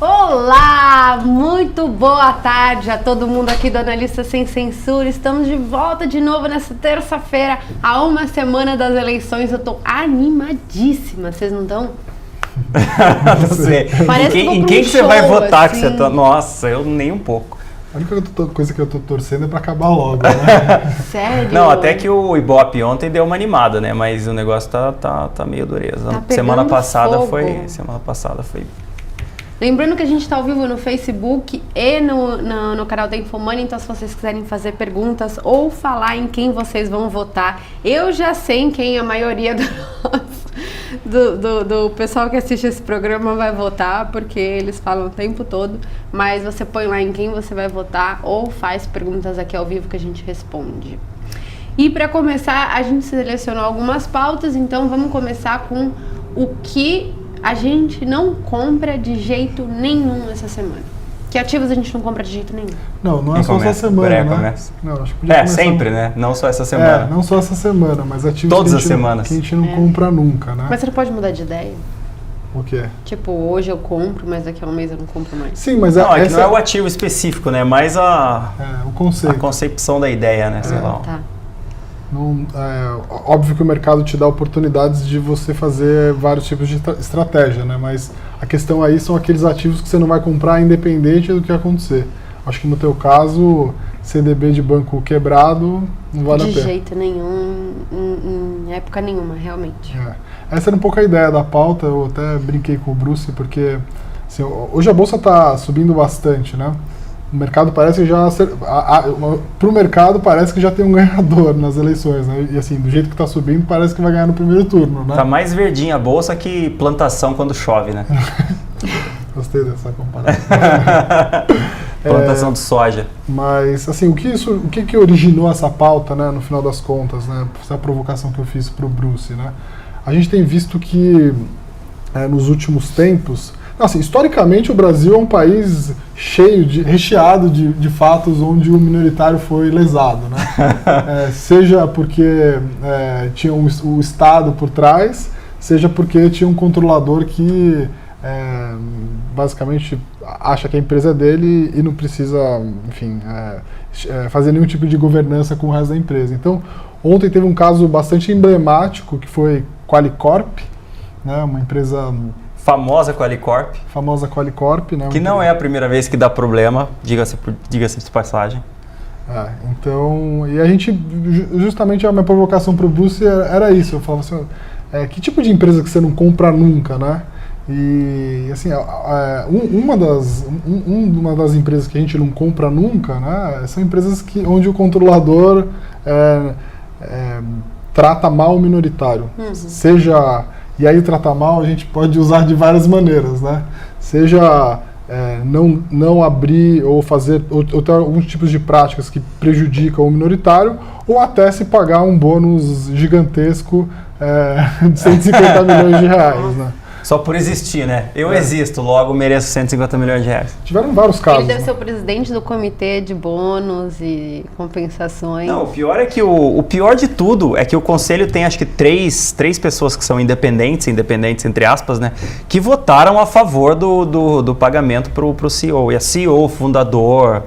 Olá, muito boa tarde a todo mundo aqui do Analista Sem Censura. Estamos de volta de novo nessa terça-feira, a uma semana das eleições. Eu tô animadíssima, vocês não estão? Não sei. Em quem você vai votar? Assim. Que você tá... Nossa, eu nem um pouco. A única coisa que eu tô torcendo é pra acabar logo, né? Sério? Não, até que o Ibope ontem deu uma animada, né? Mas o negócio tá meio dureza. Tá semana passada fogo. foi... Lembrando que a gente está ao vivo no Facebook e no canal da Infomoney, então se vocês quiserem fazer perguntas ou falar em quem vocês vão votar, eu já sei em quem a maioria do pessoal que assiste esse programa vai votar, porque eles falam o tempo todo, mas você põe lá em quem você vai votar ou faz perguntas aqui ao vivo que a gente responde. E para começar, a gente selecionou algumas pautas, então vamos começar com o que a gente não compra de jeito nenhum essa semana. Que ativos a gente não compra de jeito nenhum? Não é só essa semana, né? Não, acho que podia começar sempre, né? Não só essa semana. Não só essa semana, mas ativos todas as semanas que a gente não compra nunca, né? Mas você não pode mudar de ideia? O quê? Tipo, hoje eu compro, mas daqui a um mês eu não compro mais. Sim, mas não é o ativo específico, né? Mais o conceito. A concepção da ideia, né? Sei lá. Tá. Óbvio que o mercado te dá oportunidades de você fazer vários tipos de estratégia, né? Mas a questão aí são aqueles ativos que você não vai comprar independente do que acontecer. Acho que no teu caso, CDB de banco quebrado não vale a pena. De jeito nenhum, em época nenhuma, realmente. Essa era um pouco a ideia da pauta, eu até brinquei com o Bruce, porque assim, hoje a bolsa está subindo bastante, né? O mercado parece que já... Para o mercado parece que já tem um ganhador nas eleições, né? E assim, do jeito que está subindo, parece que vai ganhar no primeiro turno, né? Tá mais verdinha a bolsa que plantação quando chove, né? Gostei dessa comparação. Plantação de soja. Mas, assim, o que originou essa pauta, né, no final das contas, né? Essa provocação que eu fiz para o Bruce, né? A gente tem visto que, nos últimos tempos... Assim, historicamente, o Brasil é um país recheado de fatos onde o minoritário foi lesado, né? Seja porque tinha o Estado por trás, seja porque tinha um controlador que basicamente acha que a empresa é dele e não precisa, enfim, fazer nenhum tipo de governança com o resto da empresa. Então, ontem teve um caso bastante emblemático, que foi Qualicorp, né, uma empresa... Famosa Qualicorp. Famosa Qualicorp, né? Que não é a primeira vez que dá problema, diga-se de passagem. Então, e a gente, justamente a minha provocação para o Bruce era isso. Eu falava assim, que tipo de empresa que você não compra nunca, né? E, assim, uma das empresas que a gente não compra nunca, né? São empresas onde o controlador trata mal o minoritário. Seja... E aí tratar mal a gente pode usar de várias maneiras, né? Seja não abrir ou fazer ou ter alguns tipos de práticas que prejudicam o minoritário, ou até se pagar um bônus gigantesco de 150 milhões de reais, né? Só por existir, né? Eu existo, logo mereço 150 milhões de reais. Tiveram vários casos. Ele deve ser o presidente do comitê de bônus e compensações. Não, o pior é que o pior de tudo é que o conselho tem acho que três pessoas que são independentes entre aspas, né? Que votaram a favor do pagamento pro CEO. E a CEO, fundador,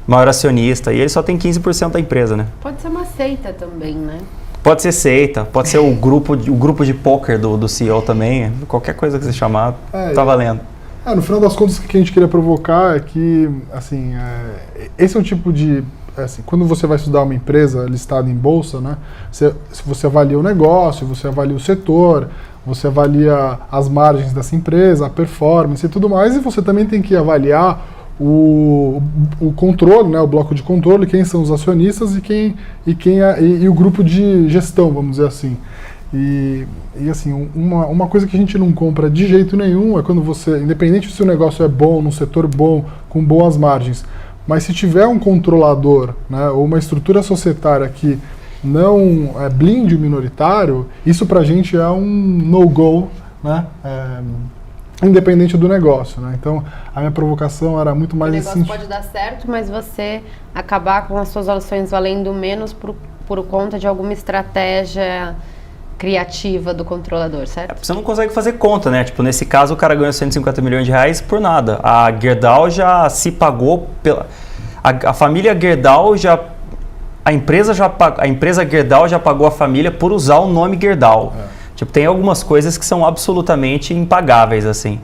maior acionista, e ele só tem 15% da empresa, né? Pode ser uma seita também, né? Pode ser seita, pode ser o grupo de poker do CEO também, qualquer coisa que você chamar, tá valendo. No final das contas, o que a gente queria provocar é que, assim, esse é um tipo de... Assim, quando você vai estudar uma empresa listada em bolsa, né, você avalia o negócio, você avalia o setor, você avalia as margens dessa empresa, a performance e tudo mais, e você também tem que avaliar o controle, né, o bloco de controle, quem são os acionistas e o grupo de gestão, vamos dizer assim. E assim, uma coisa que a gente não compra de jeito nenhum é quando você, independente se o negócio é bom, num setor bom, com boas margens, mas se tiver um controlador, né, ou uma estrutura societária que não blinde o minoritário, isso pra gente é um no-go, né? Independente do negócio, né? Então, a minha provocação era muito mais... O negócio pode dar certo, mas você acabar com as suas ações valendo menos por conta de alguma estratégia criativa do controlador, certo? Você não consegue fazer conta, né? Tipo, nesse caso o cara ganhou 150 milhões de reais por nada. A Gerdau já se pagou pela... A família Gerdau já... A empresa Gerdau já pagou a família por usar o nome Gerdau. Tipo, tem algumas coisas que são absolutamente impagáveis, assim.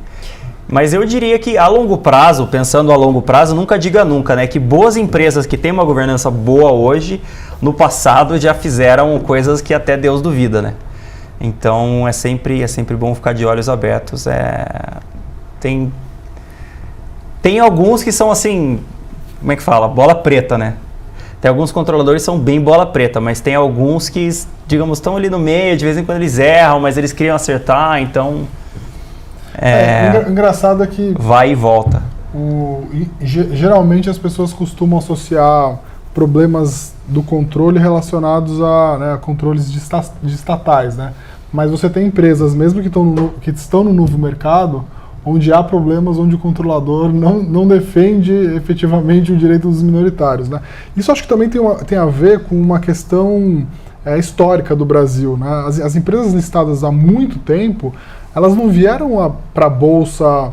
Mas eu diria que a longo prazo, pensando a longo prazo, nunca diga nunca, né? Que boas empresas que têm uma governança boa hoje, no passado já fizeram coisas que até Deus duvida, né? Então é sempre bom ficar de olhos abertos. Tem alguns que são assim, como é que fala? Bola preta, né? Tem alguns controladores que são bem bola preta, mas tem alguns que, digamos, estão ali no meio, de vez em quando eles erram, mas eles queriam acertar, então... engraçado é que... Vai e volta. Geralmente as pessoas costumam associar problemas do controle relacionados a controles de estatais, né? Mas você tem empresas, mesmo que estão no novo mercado, onde há problemas, onde o controlador não defende efetivamente o direito dos minoritários, né? Isso acho que também tem a ver com uma questão histórica do Brasil, né? As empresas listadas há muito tempo, elas não vieram para a Bolsa,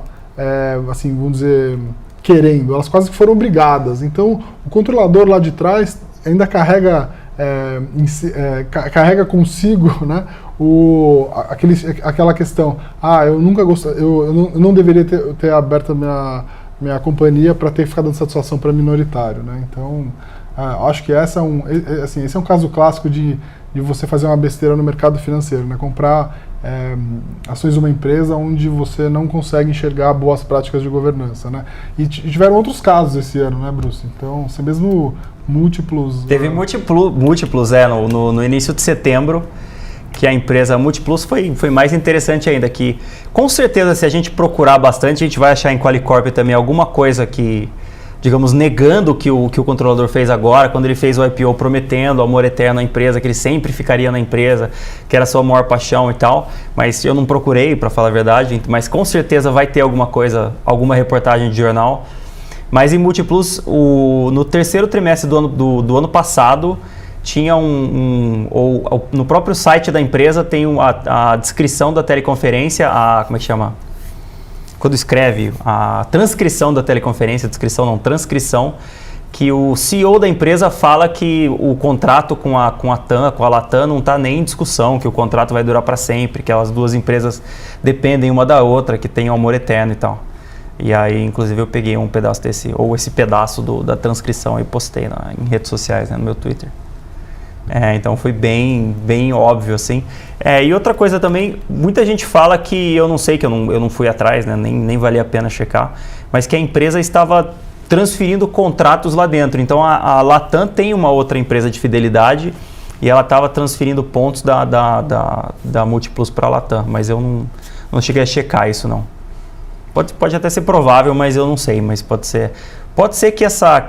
assim, vamos dizer, querendo, elas quase que foram obrigadas. Então, o controlador lá de trás ainda carrega consigo, né, aquela questão, eu nunca gostei, eu não deveria ter aberto a minha companhia para ter ficado dando satisfação para minoritário, né? Então, acho que esse é um caso clássico de você fazer uma besteira no mercado financeiro, né? Comprar ações de uma empresa onde você não consegue enxergar boas práticas de governança, né? E tiveram outros casos esse ano, né, Bruce? Então, você mesmo múltiplos... Teve múltiplos, no início de setembro, que a empresa Multiplus foi mais interessante ainda, que com certeza se a gente procurar bastante, a gente vai achar em Qualicorp também alguma coisa que, digamos, negando o que o controlador fez agora, quando ele fez o IPO prometendo amor eterno à empresa, que ele sempre ficaria na empresa, que era a sua maior paixão e tal, mas eu não procurei, para falar a verdade, mas com certeza vai ter alguma coisa, alguma reportagem de jornal. Mas em Multiplus, no terceiro trimestre do ano passado, tinha no próprio site da empresa tem a descrição da teleconferência, como é que chama? Quando escreve a transcrição da teleconferência, transcrição, que o CEO da empresa fala que o contrato com a Latam não está nem em discussão, que o contrato vai durar para sempre, que as duas empresas dependem uma da outra, que tem um amor eterno e tal. E aí, inclusive, eu peguei um pedaço esse pedaço da transcrição e postei em redes sociais, né, no meu Twitter. Então foi bem óbvio, assim. E outra coisa também, muita gente fala que, eu não sei, que eu não fui atrás, né, nem valia a pena checar, mas que a empresa estava transferindo contratos lá dentro. Então a Latam tem uma outra empresa de fidelidade e ela estava transferindo pontos da Multiplus para a Latam, mas eu não cheguei a checar isso, não. Pode até ser provável, mas eu não sei, mas pode ser. Pode ser que essa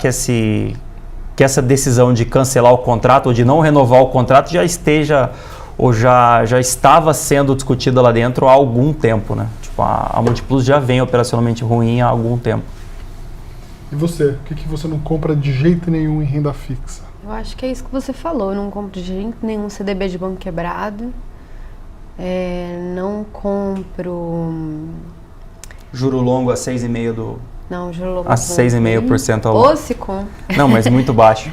decisão de cancelar o contrato ou de não renovar o contrato já esteja ou já estava sendo discutida lá dentro há algum tempo, né? Tipo, a Multiplus já vem operacionalmente ruim há algum tempo. E você? O que você não compra de jeito nenhum em renda fixa? Eu acho que é isso que você falou. Eu não compro de jeito nenhum CDB de banco quebrado. Não compro... Juro longo a 6,5% do... Não, juro longo a 6,5% ao... Ou se com... Não, mas muito baixo.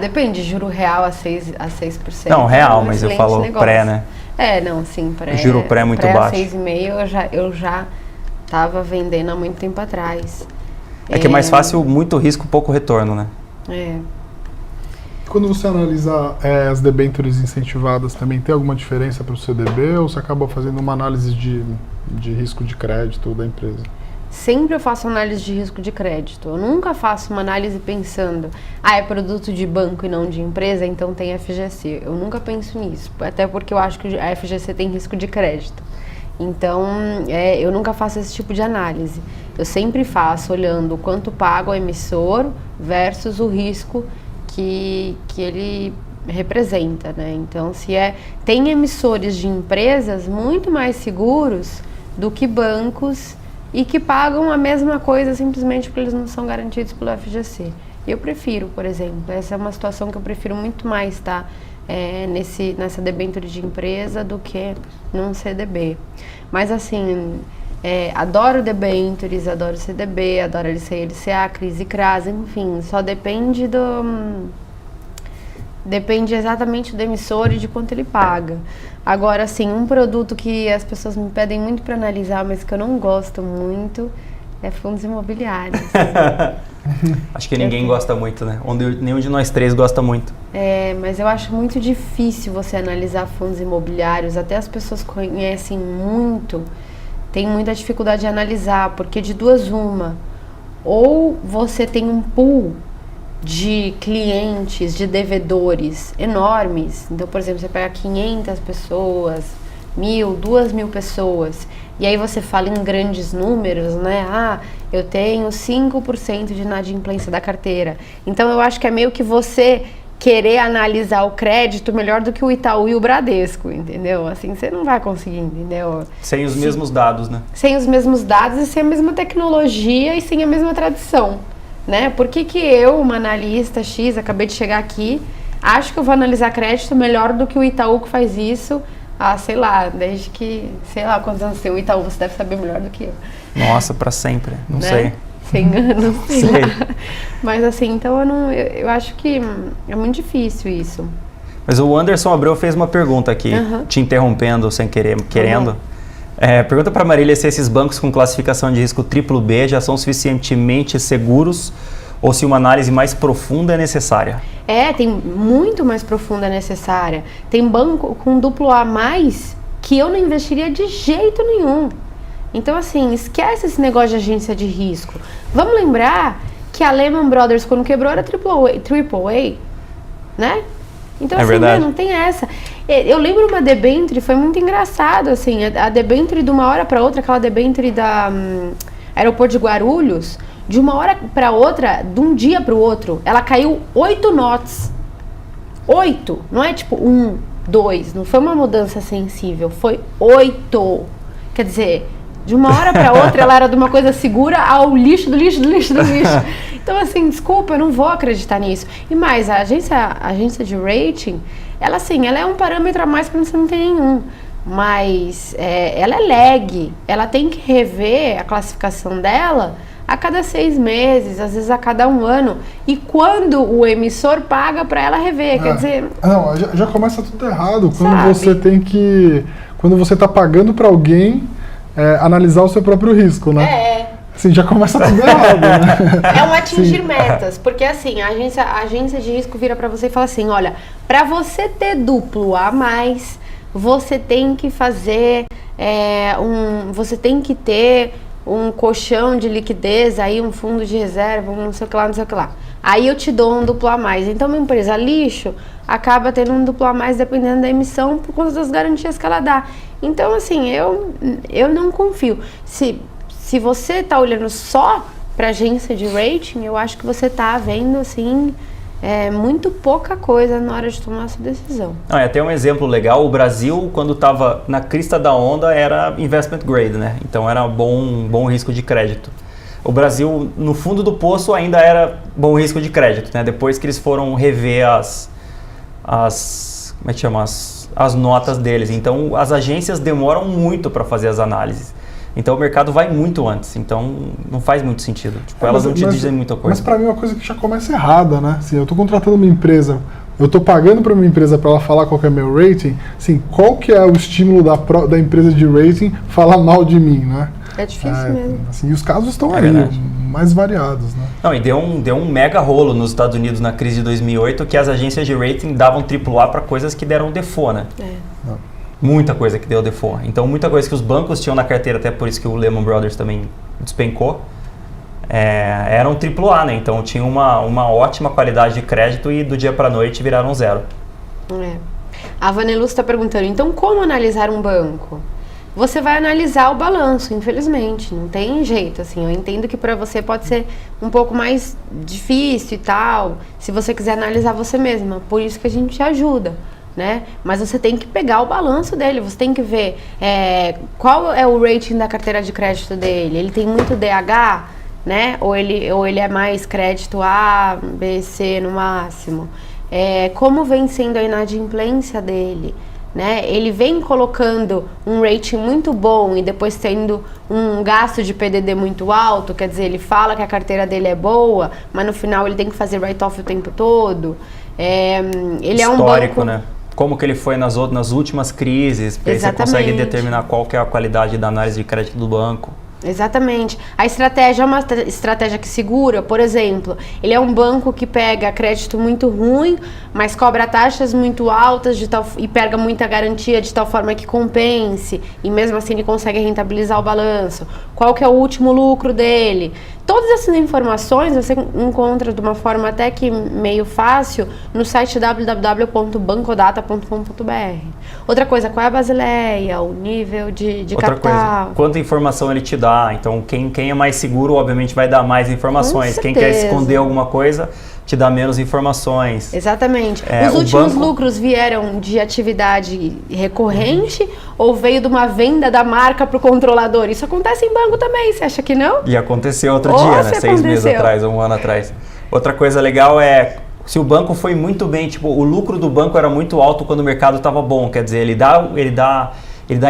Depende, juro real a 6%. Não, real, mas eu falo negócio. Pré, né? Não, sim, pré. Juro pré muito baixo. 6,5% eu já estava vendendo há muito tempo atrás. Que é mais fácil, muito risco, pouco retorno, né? Quando você analisa as debêntures incentivadas, também tem alguma diferença para o CDB ou você acaba fazendo uma análise de risco de crédito da empresa? Sempre eu faço análise de risco de crédito. Eu nunca faço uma análise pensando, é produto de banco e não de empresa, então tem FGC. Eu nunca penso nisso, até porque eu acho que a FGC tem risco de crédito. Então, eu nunca faço esse tipo de análise. Eu sempre faço olhando o quanto paga o emissor versus o risco que ele representa, né? Então, tem emissores de empresas muito mais seguros do que bancos e que pagam a mesma coisa simplesmente porque eles não são garantidos pelo FGC. Eu prefiro, por exemplo, essa é uma situação que eu prefiro muito mais estar nessa debênture de empresa do que num CDB. Mas assim, adoro debêntures, adoro CDB, adoro LCA, CRIs e CRAS, enfim, só depende Depende exatamente do emissor e de quanto ele paga. Agora, assim, um produto que as pessoas me pedem muito para analisar, mas que eu não gosto muito, é fundos imobiliários. Acho que ninguém gosta muito, né? Nenhum de nós três gosta muito. Mas eu acho muito difícil você analisar fundos imobiliários. Até as pessoas que conhecem muito, têm muita dificuldade de analisar, porque de duas uma. Ou você tem um pool de clientes, de devedores enormes. Então, por exemplo, você pega 500 pessoas, 1.000, 2.000 pessoas, e aí você fala em grandes números, né? Eu tenho 5% de inadimplência da carteira. Então, eu acho que é meio que você querer analisar o crédito melhor do que o Itaú e o Bradesco, entendeu? Assim, você não vai conseguir, entendeu? Sem os mesmos dados, né? Sem os mesmos dados e sem a mesma tecnologia e sem a mesma tradição. Né? Por que eu, uma analista X, acabei de chegar aqui, acho que eu vou analisar crédito melhor do que o Itaú que faz isso, sei lá, desde que, sei lá quantos anos tem o Itaú, você deve saber melhor do que eu. Nossa, pra sempre, não sei. 100 anos, sei lá. Mas assim, então eu acho que é muito difícil isso. Mas o Anderson Abreu fez uma pergunta aqui, te interrompendo sem querendo. Pergunta para Marília se esses bancos com classificação de risco BBB já são suficientemente seguros ou se uma análise mais profunda é necessária. Tem muito mais profunda necessária. Tem banco com AA+, que eu não investiria de jeito nenhum. Então, assim, esquece esse negócio de agência de risco. Vamos lembrar que a Lehman Brothers, quando quebrou, era AAA, né? Então, assim, não tem essa. Eu lembro uma debênture, foi muito engraçado, assim, a debênture de uma hora para outra, aquela debênture da aeroporto de Guarulhos, de uma hora para outra, de um dia para o outro, ela caiu 8 knots. 8, não é tipo 1, 2, não foi uma mudança sensível, foi 8. Quer dizer, de uma hora para outra, ela era de uma coisa segura ao lixo do lixo do lixo do lixo. Então, assim, desculpa, eu não vou acreditar nisso. E mais, a agência de rating, ela é um parâmetro a mais quando você não tem nenhum. Mas ela é lag, ela tem que rever a classificação dela a cada 6 meses, às vezes a cada 1 ano. E quando o emissor paga para ela rever, quer dizer... Não, já começa tudo errado. Quando sabe? você tem que... Quando você está pagando para alguém analisar o seu próprio risco, né? Assim, já começa tudo errado, né? É um atingir metas, porque assim, a agência de risco vira para você e fala assim, olha, para você ter AA+, você tem que fazer você tem que ter um colchão de liquidez, aí um fundo de reserva, não sei o que lá, não sei o que lá. Aí eu te dou um AA+. Então, uma empresa lixo acaba tendo um AA+ dependendo da emissão por conta das garantias que ela dá. Então, assim, eu não confio. Se você está olhando só para agência de rating, eu acho que você está vendo, assim, muito pouca coisa na hora de tomar essa decisão. Até um exemplo legal, o Brasil, quando estava na crista da onda, era investment grade, né? Então era bom risco de crédito. O Brasil, no fundo do poço, ainda era bom risco de crédito, né? Depois que eles foram rever como é que chama? As notas deles. Então, as agências demoram muito para fazer as análises. Então, o mercado vai muito antes. Então, não faz muito sentido. Tipo, elas não te dizem muita coisa. Mas, para mim, é uma coisa que já começa errada, né? Assim, eu estou contratando uma empresa, eu estou pagando para uma empresa para ela falar qual que é meu rating. Assim, qual que é o estímulo da empresa de rating falar mal de mim, né? É difícil mesmo. Assim, e os casos estão aí, mais variados, né? Não, e deu um mega rolo nos Estados Unidos na crise de 2008, que as agências de rating davam AAA para coisas que deram default, né? Muita coisa que deu default. Então, muita coisa que os bancos tinham na carteira, até por isso que o Lehman Brothers também despencou, eram AAA, né? Então, tinha uma ótima qualidade de crédito e do dia para a noite viraram 0. A Vanelus está perguntando, então como analisar um banco? Você vai analisar o balanço, infelizmente, não tem jeito, assim, eu entendo que para você pode ser um pouco mais difícil e tal, se você quiser analisar você mesma, por isso que a gente te ajuda, né? Mas você tem que pegar o balanço dele, você tem que ver qual é o rating da carteira de crédito dele, ele tem muito DH, né? Ou ele é mais crédito A, B, C no máximo. Como vem sendo a inadimplência dele, né? Ele vem colocando um rating muito bom e depois tendo um gasto de PDD muito alto, quer dizer, ele fala que a carteira dele é boa, mas no final ele tem que fazer write-off o tempo todo. Ele é um banco, né? Como que ele foi nas últimas crises, porque aí você consegue determinar qual que é a qualidade da análise de crédito do banco. Exatamente. A estratégia é uma estratégia que segura, por exemplo, ele é um banco que pega crédito muito ruim, mas cobra taxas muito altas e pega muita garantia de tal forma que compense, e mesmo assim ele consegue rentabilizar o balanço. Qual que é o último lucro dele? Todas essas informações você encontra de uma forma até que meio fácil no site www.bancodata.com.br. Outra coisa, qual é a Basileia, o nível de Outra capital. Coisa, quanta informação ele te dá. Então, quem é mais seguro, obviamente, vai dar mais informações. Quem quer esconder alguma coisa, te dá menos informações. Exatamente. Os últimos lucros vieram de atividade recorrente ou veio de uma venda da marca para o controlador? Isso acontece em banco também, você acha que não? E aconteceu outro dia, né? 6 meses atrás, um ano atrás. Outra coisa legal é, se o banco foi muito bem, tipo, o lucro do banco era muito alto quando o mercado estava bom, quer dizer, ele dá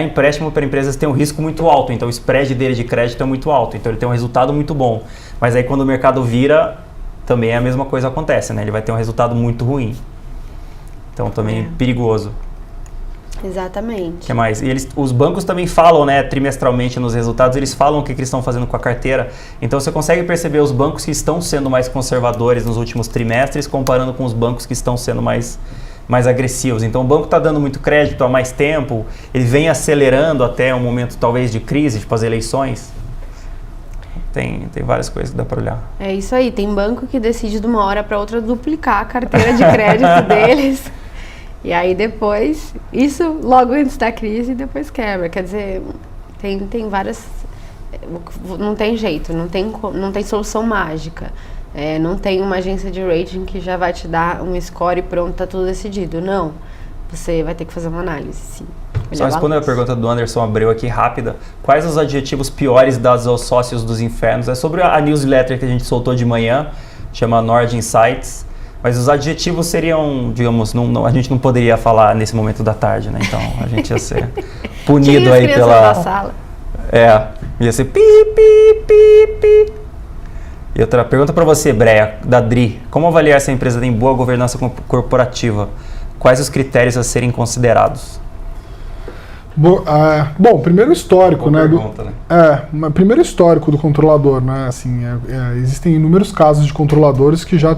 empréstimo para empresas que têm um risco muito alto, então o spread dele de crédito é muito alto, então ele tem um resultado muito bom. Mas aí quando o mercado vira, também a mesma coisa acontece, né? Ele vai ter um resultado muito ruim. Então também perigoso. Exatamente. O que mais? E os bancos também falam, né, trimestralmente nos resultados, eles falam o que eles estão fazendo com a carteira. Então você consegue perceber os bancos que estão sendo mais conservadores nos últimos trimestres, comparando com os bancos que estão sendo mais agressivos. Então o banco está dando muito crédito há mais tempo, ele vem acelerando até um momento talvez de crise, tipo as eleições. Tem várias coisas que dá para olhar. É isso aí, tem banco que decide de uma hora para outra duplicar a carteira de crédito deles. E aí depois, isso logo antes da crise, depois quebra. Quer dizer, tem várias... Não tem jeito, não tem solução mágica. Não tem uma agência de rating que já vai te dar um score e pronto, tá tudo decidido. Não, você vai ter que fazer uma análise, sim. Só respondendo a pergunta do Anderson Abreu aqui, rápida. Quais os adjetivos piores dados aos sócios dos infernos? É sobre a newsletter que a gente soltou de manhã, chama Nord Insights. Mas os adjetivos seriam, digamos, a gente não poderia falar nesse momento da tarde, né? Então a gente ia ser punido aí pela... da sala. Ia ser pi, pi, pi, pi. E outra pergunta para você, Breia, da Dri. Como avaliar se a empresa tem boa governança corporativa? Quais os critérios a serem considerados? Bom, primeiro histórico, boa né? Pergunta, né? Primeiro histórico do controlador, né? Assim, existem inúmeros casos de controladores que já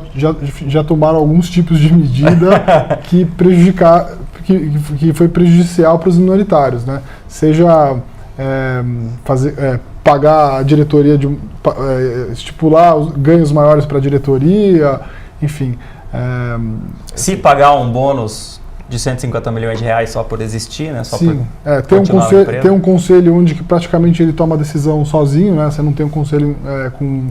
tomaram alguns tipos de medida que foi prejudicial para os minoritários, né? Seja pagar a diretoria, estipular os ganhos maiores para a diretoria, enfim. Se pagar um bônus de 150 milhões de reais só por existir, né? Só sim, por tem um conselho onde que praticamente ele toma a decisão sozinho, né? Você não tem um conselho com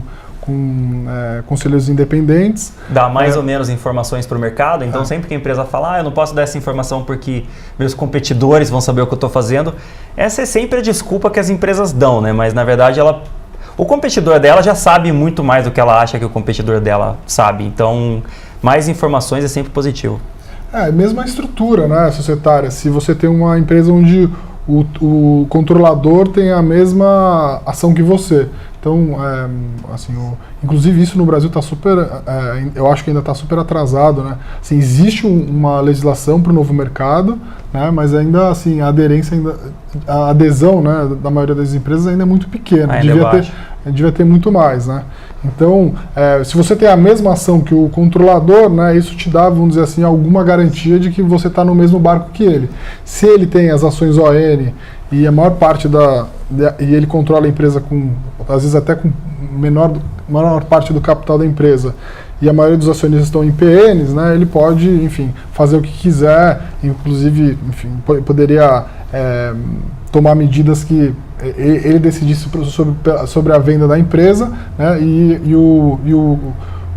conselheiros independentes. Dá mais ou menos informações para o mercado, então sempre que a empresa fala, eu não posso dar essa informação porque meus competidores vão saber o que eu estou fazendo, essa é sempre a desculpa que as empresas dão, né? Mas na verdade o competidor dela já sabe muito mais do que ela acha que o competidor dela sabe, então mais informações é sempre positivo. Mesmo a estrutura, né, societária. Se você tem uma empresa onde o controlador tem a mesma ação que você. Então, inclusive isso no Brasil está super, eu acho que ainda está super atrasado, né? Assim, existe uma legislação para o novo mercado, né? Mas ainda assim a adesão, né, da maioria das empresas ainda é muito pequena. Devia ter muito mais, né? Então, se você tem a mesma ação que o controlador, né, isso te dá, vamos dizer assim, alguma garantia de que você está no mesmo barco que ele. Se ele tem as ações ON e a maior parte e ele controla a empresa às vezes até com menor parte do capital da empresa, e a maioria dos acionistas estão em PNs, né, ele pode, enfim, fazer o que quiser, inclusive, enfim, poderia tomar medidas que ele decidisse sobre a venda da empresa, né, e o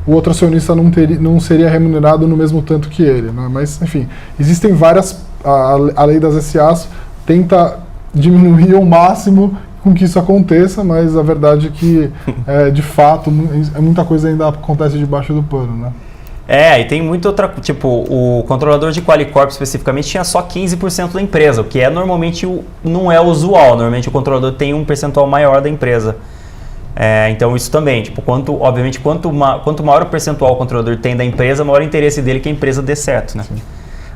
outro acionista não seria remunerado no mesmo tanto que ele, né? Mas, enfim, existem várias... A lei das SAs tenta diminuir ao máximo com que isso aconteça, mas a verdade é que, de fato, muita coisa ainda acontece debaixo do pano, né? E tem muita outra... Tipo, o controlador de Qualicorp especificamente tinha só 15% da empresa, o que normalmente não é usual. Normalmente o controlador tem um percentual maior da empresa. Então isso também, tipo, obviamente, quanto maior o percentual o controlador tem da empresa, maior o interesse dele que a empresa dê certo, né? Sim.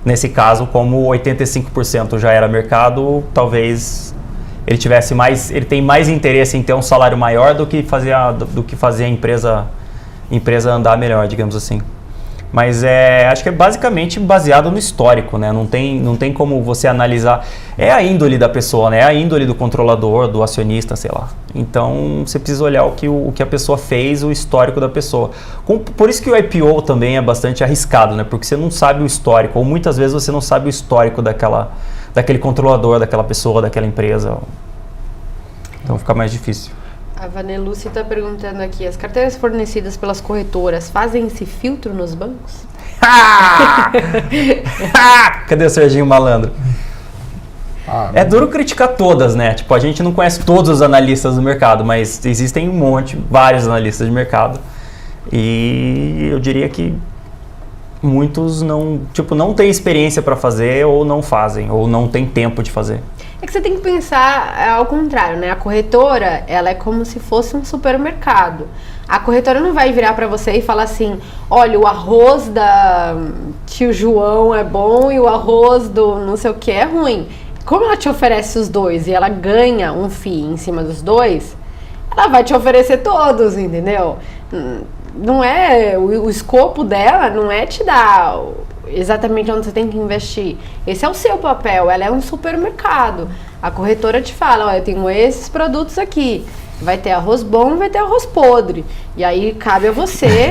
Nesse caso, como 85% já era mercado, talvez ele tem mais interesse em ter um salário maior do que fazer a empresa andar melhor, digamos assim. Mas acho que é basicamente baseado no histórico, né? Não tem como você analisar. É a índole da pessoa, né? É a índole do controlador, do acionista, sei lá. Então, você precisa olhar o que a pessoa fez, o histórico da pessoa. Por isso que o IPO também é bastante arriscado, né? Porque você não sabe o histórico, ou muitas vezes você não sabe o histórico daquele controlador, daquela pessoa, daquela empresa. Então, fica mais difícil. A Vanelúcia está perguntando aqui, as carteiras fornecidas pelas corretoras fazem esse filtro nos bancos? Cadê o Serginho Malandro? É duro criticar todas, né? Tipo, a gente não conhece todos os analistas do mercado, mas existem vários analistas de mercado. E eu diria que muitos não têm experiência para fazer, ou não fazem, ou não têm tempo de fazer. É que você tem que pensar ao contrário, né? A corretora, ela é como se fosse um supermercado. A corretora não vai virar para você e falar assim, olha, o arroz da tio João é bom e o arroz do não sei o que é ruim. Como ela te oferece os dois e ela ganha um FII em cima dos dois, ela vai te oferecer todos, entendeu? Não é, o escopo dela não é te dar exatamente onde você tem que investir. Esse é o seu papel, ela é um supermercado. A corretora te fala, olha, eu tenho esses produtos aqui. Vai ter arroz bom, vai ter arroz podre. E aí cabe a você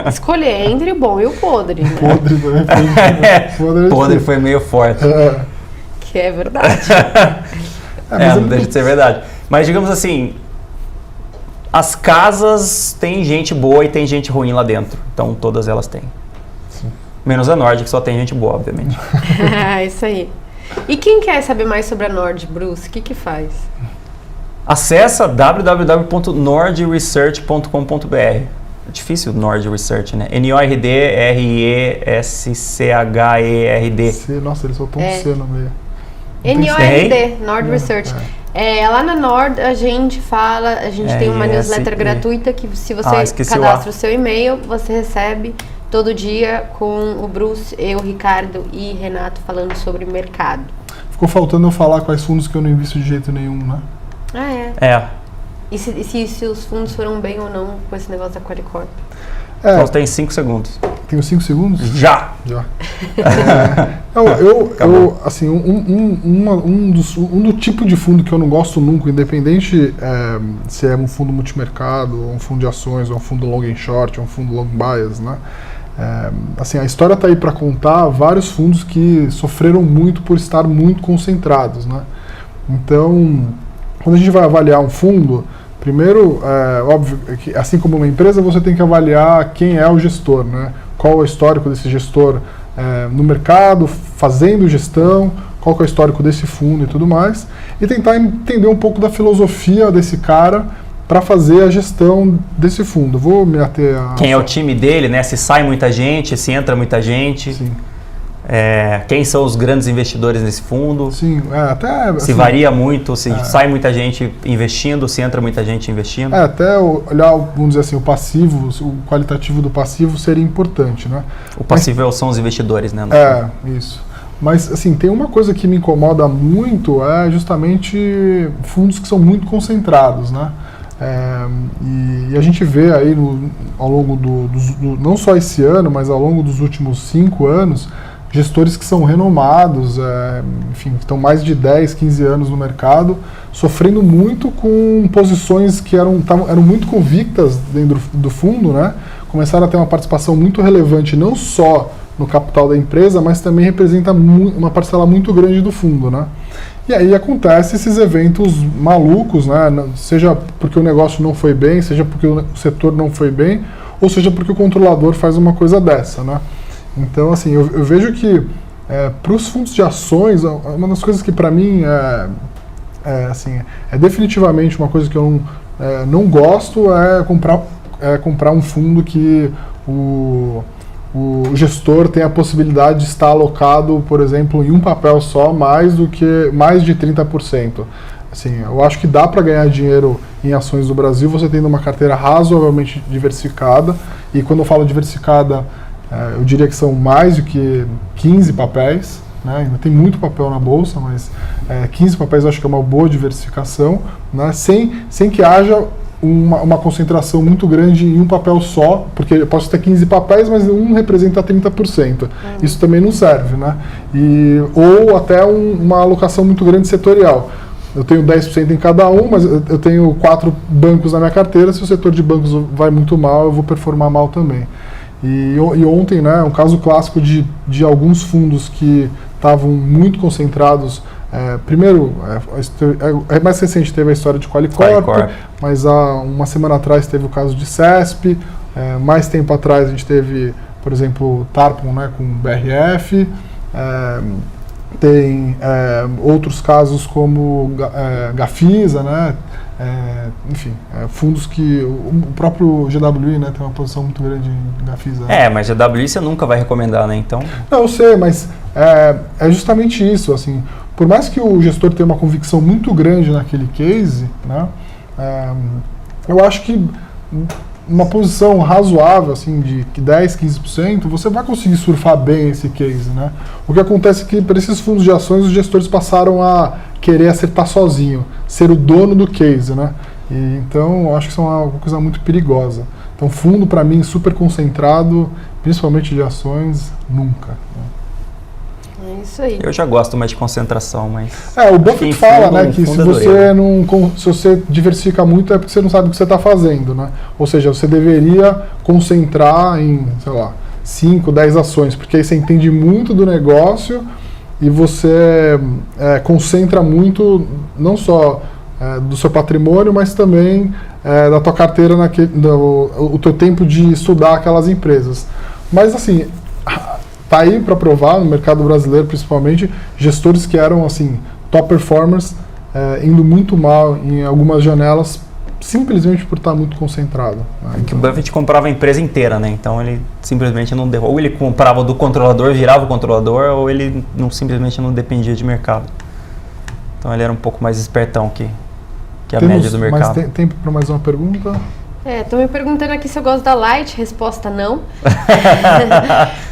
escolher entre o bom e o podre. Né? Podre foi meio forte. Que é verdade. Não deixa de ser verdade. Mas digamos assim, as casas tem gente boa e tem gente ruim lá dentro. Então todas elas têm. Sim. Menos a Nord, que só tem gente boa, obviamente. Isso aí. E quem quer saber mais sobre a Nord, Bruce, o que faz? Acessa www.nordresearch.com.br. É difícil Nord Research, né? NORD-RESCHERD. Nossa, eles só estão C no meio. NORD, Nord Research. Lá na Nord a gente tem uma newsletter gratuita que se você cadastra o seu e-mail, você recebe todo dia com o Bruce, eu, Ricardo e Renato falando sobre mercado. Ficou faltando eu falar quais fundos que eu não invisto de jeito nenhum, né? E se os fundos foram bem ou não com esse negócio da Qualicorp? Nós tem 5 segundos. Tenho 5 segundos? Já! Assim, do tipo de fundo que eu não gosto nunca, independente se é um fundo multimercado, ou um fundo de ações, ou um fundo long and short, ou um fundo long bias, né? Assim, a história está aí para contar vários fundos que sofreram muito por estar muito concentrados, né? Então, quando a gente vai avaliar um fundo, primeiro, óbvio que assim como uma empresa, você tem que avaliar quem é o gestor, né? Qual é o histórico desse gestor no mercado, fazendo gestão, qual que é o histórico desse fundo e tudo mais, e tentar entender um pouco da filosofia desse cara para fazer a gestão desse fundo. Vou me ater a... Quem é o time dele, né? Se sai muita gente, se entra muita gente. Sim. Quem são os grandes investidores nesse fundo? Sim, até... Se varia muito, se sai muita gente investindo, se entra muita gente investindo. Até olhar, vamos dizer assim, o passivo, o qualitativo do passivo seria importante, né? O passivo são os investidores, né? Isso. Mas, assim, tem uma coisa que me incomoda muito, justamente fundos que são muito concentrados, né? E a gente vê aí ao longo não só esse ano, mas ao longo dos últimos 5 anos, gestores que são renomados, enfim, que estão mais de 10, 15 anos no mercado, sofrendo muito com posições que eram muito convictas dentro do fundo, né? Começaram a ter uma participação muito relevante, não só no capital da empresa, mas também representa uma parcela muito grande do fundo, né? E aí acontecem esses eventos malucos, né? Seja porque o negócio não foi bem, seja porque o setor não foi bem, ou seja porque o controlador faz uma coisa dessa, né? Então, assim, eu vejo que para os fundos de ações, uma das coisas que para mim é definitivamente uma coisa que eu não gosto, comprar um fundo que o gestor tem a possibilidade de estar alocado, por exemplo, em um papel só, mais de 30%. Assim, eu acho que dá para ganhar dinheiro em ações do Brasil, você tendo uma carteira razoavelmente diversificada, e quando eu falo diversificada, eu diria que são mais do que 15 papéis, né? Ainda tem muito papel na bolsa, mas 15 papéis eu acho que é uma boa diversificação, né? Sem que haja uma concentração muito grande em um papel só, porque eu posso ter 15 papéis, mas um representa 30%. Isso também não serve, né? Ou até uma alocação muito grande setorial. Eu tenho 10% em cada um, mas eu tenho 4 bancos na minha carteira. Se o setor de bancos vai muito mal, eu vou performar mal também. E ontem, né, um caso clássico de alguns fundos que estavam muito concentrados. Primeiro, mais recente teve a história de Qualicorp, mas há uma semana atrás teve o caso de CESP. Mais tempo atrás a gente teve, por exemplo, Tarpon, né, com BRF. Tem outros casos como Gafisa, né? Enfim, fundos que o próprio GWI, né, tem uma posição muito grande em Gafisa. Mas GWI você nunca vai recomendar, né? Então... Não, eu sei, mas é justamente isso, assim, por mais que o gestor tenha uma convicção muito grande naquele case, né, eu acho que uma posição razoável, assim, de 10, 15%, você vai conseguir surfar bem esse case, né? O que acontece é que, para esses fundos de ações, os gestores passaram a querer acertar sozinho, ser o dono do case, né? Então, eu acho que isso é uma coisa muito perigosa. Então, fundo, para mim, super concentrado, principalmente de ações, nunca. É isso aí. Eu já gosto mais de concentração, mas... O Buffett fala, né, que se você diversifica muito é porque você não sabe o que você está fazendo, né? Ou seja, você deveria concentrar em, sei lá, 5, 10 ações, porque aí você entende muito do negócio e você concentra muito, não só do seu patrimônio, mas também da tua carteira, o teu tempo de estudar aquelas empresas. Mas, assim... Está aí para provar, no mercado brasileiro principalmente, gestores que eram assim, top performers, indo muito mal em algumas janelas, simplesmente por estar muito concentrado. Né? Que o Buffett comprava a empresa inteira, né? Então ele simplesmente não... Ou ele comprava do controlador, virava o controlador, ou ele simplesmente não dependia de mercado. Então ele era um pouco mais espertão que a média do mercado. Mas tem tempo para mais uma pergunta? Tô me perguntando aqui se eu gosto da Light, resposta não.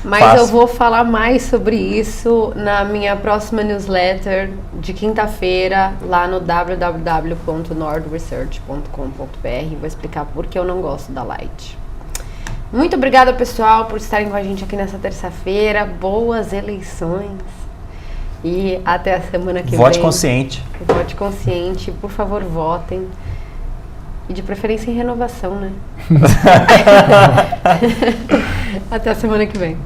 Mas Fácil. Eu vou falar mais sobre isso na minha próxima newsletter de quinta-feira, lá no www.nordresearch.com.br. Vou explicar por que eu não gosto da Light. Muito obrigada, pessoal, por estarem com a gente aqui nessa terça-feira. Boas eleições. E até a semana que vem. Vote consciente. Vote consciente. Por favor, votem. E de preferência em renovação, né? Até a semana que vem.